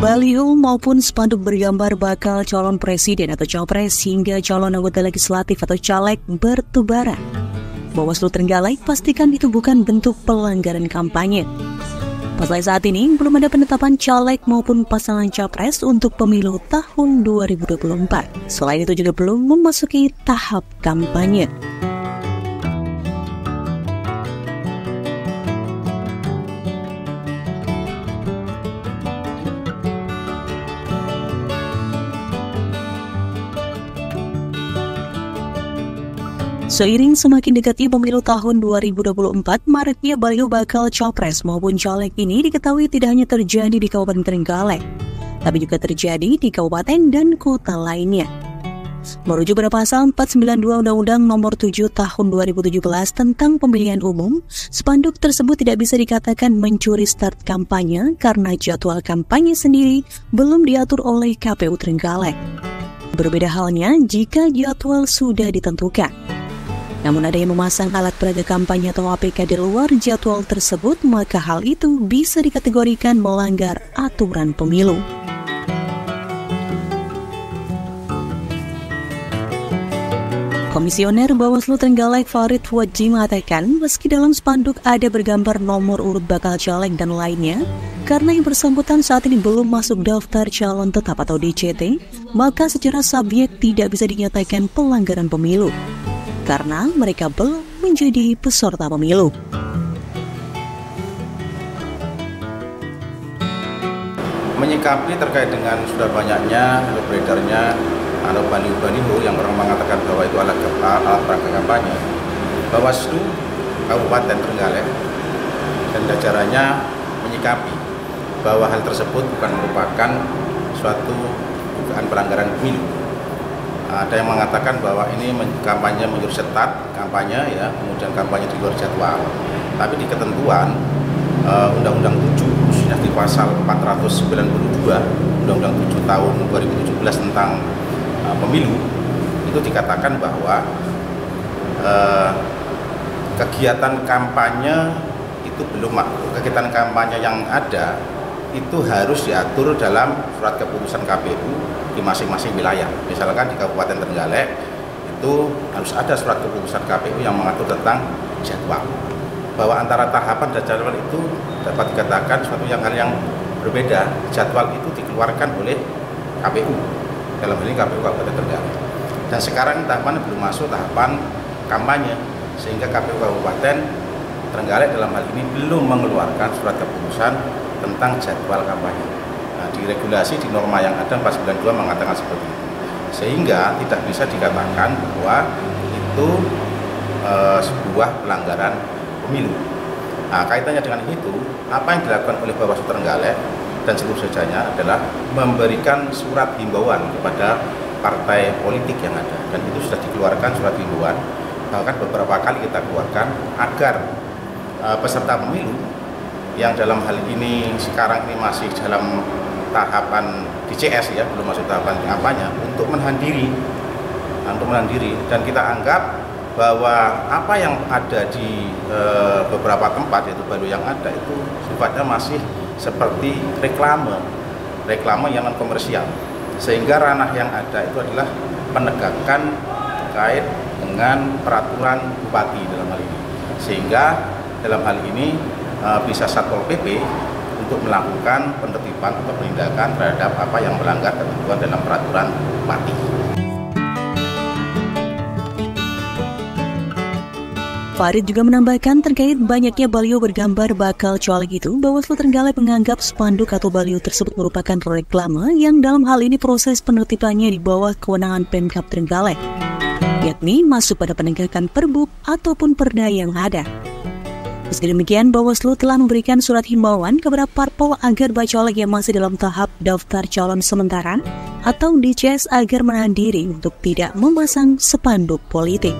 Baliho maupun spanduk bergambar bakal calon presiden atau cawapres hingga calon anggota legislatif atau caleg bertebaran. Bawaslu Trenggalek pastikan itu bukan bentuk pelanggaran kampanye. Pasalnya saat ini belum ada penetapan caleg maupun pasangan capres untuk pemilu tahun 2024. Selain itu juga belum memasuki tahap kampanye. Seiring semakin dekatnya pemilu tahun 2024, maraknya baliho bakal capres maupun caleg ini diketahui tidak hanya terjadi di Kabupaten Trenggalek, tapi juga terjadi di kabupaten dan kota lainnya. Merujuk pada pasal 492 Undang-Undang Nomor 7 Tahun 2017 tentang Pemilihan Umum, spanduk tersebut tidak bisa dikatakan mencuri start kampanye karena jadwal kampanye sendiri belum diatur oleh KPU Trenggalek. Berbeda halnya jika jadwal sudah ditentukan. Namun ada yang memasang alat peraga kampanye atau APK di luar jadwal tersebut, maka hal itu bisa dikategorikan melanggar aturan pemilu. Komisioner Bawaslu Trenggalek Farid Wadji mengatakan, meski dalam spanduk ada bergambar nomor urut bakal caleg dan lainnya, karena yang bersangkutan saat ini belum masuk daftar calon tetap atau DCT, maka secara subjek tidak bisa dinyatakan pelanggaran pemilu, karena mereka belum menjadi peserta pemilu. Menyikapi terkait dengan sudah banyaknya atau beredarnya atau baliho-baliho yang orang mengatakan bahwa itu alat peraga kampanye, Bawaslu Kabupaten Trenggalek dan jajarannya menyikapi bahwa hal tersebut bukan merupakan suatu dugaan pelanggaran pemilu. Ada yang mengatakan bahwa ini kampanye menyuruh start kampanye, ya, kemudian kampanye di luar jadwal. Tapi di ketentuan Undang-Undang 7 khususnya di pasal 492 Undang-Undang 7 tahun 2017 tentang pemilu itu dikatakan bahwa kegiatan kampanye itu kegiatan kampanye yang ada itu harus diatur dalam surat keputusan KPU di masing-masing wilayah. Misalkan di Kabupaten Trenggalek itu harus ada surat keputusan KPU yang mengatur tentang jadwal. Bahwa antara tahapan dan jadwal itu dapat dikatakan suatu hal yang berbeda. Jadwal itu dikeluarkan oleh KPU, dalam hal ini KPU Kabupaten Trenggalek. Dan sekarang tahapan belum masuk tahapan kampanye, sehingga KPU Kabupaten Trenggalek dalam hal ini belum mengeluarkan surat keputusan tentang jadwal kampanye. Nah, di regulasi, di norma yang ada 492 mengatakan seperti itu. Sehingga tidak bisa dikatakan bahwa itu sebuah pelanggaran pemilu. Nah, kaitannya dengan itu, apa yang dilakukan oleh Bawaslu Trenggalek dan seluruh jajarannya adalah memberikan surat himbauan kepada partai politik yang ada. Dan itu sudah dikeluarkan surat himbauan. Bahkan beberapa kali kita keluarkan agar peserta pemilu yang dalam hal ini sekarang ini masih dalam tahapan DCS, ya, belum masuk tahapan kampanye, untuk menahan diri, dan kita anggap bahwa apa yang ada di beberapa tempat, yaitu baliho yang ada itu sifatnya masih seperti reklame yang non komersial, sehingga ranah yang ada itu adalah penegakan terkait dengan peraturan bupati dalam hal ini, sehingga dalam hal ini bisa Satpol PP untuk melakukan penertiban atau penindakan terhadap apa yang melanggar ketentuan dalam peraturan bupati. Farid juga menambahkan terkait banyaknya baliho bergambar bakal caleg itu, Bawaslu Trenggalek menganggap spanduk atau baliho tersebut merupakan reklame yang dalam hal ini proses penertibannya di bawah kewenangan Pemkab Trenggalek, yakni masuk pada penegakan perbuk ataupun perda yang ada. Meski demikian, Bawaslu telah memberikan surat himbauan kepada parpol agar bacalek yang masih dalam tahap daftar calon sementara atau DCS agar menahan diri untuk tidak memasang spanduk politik.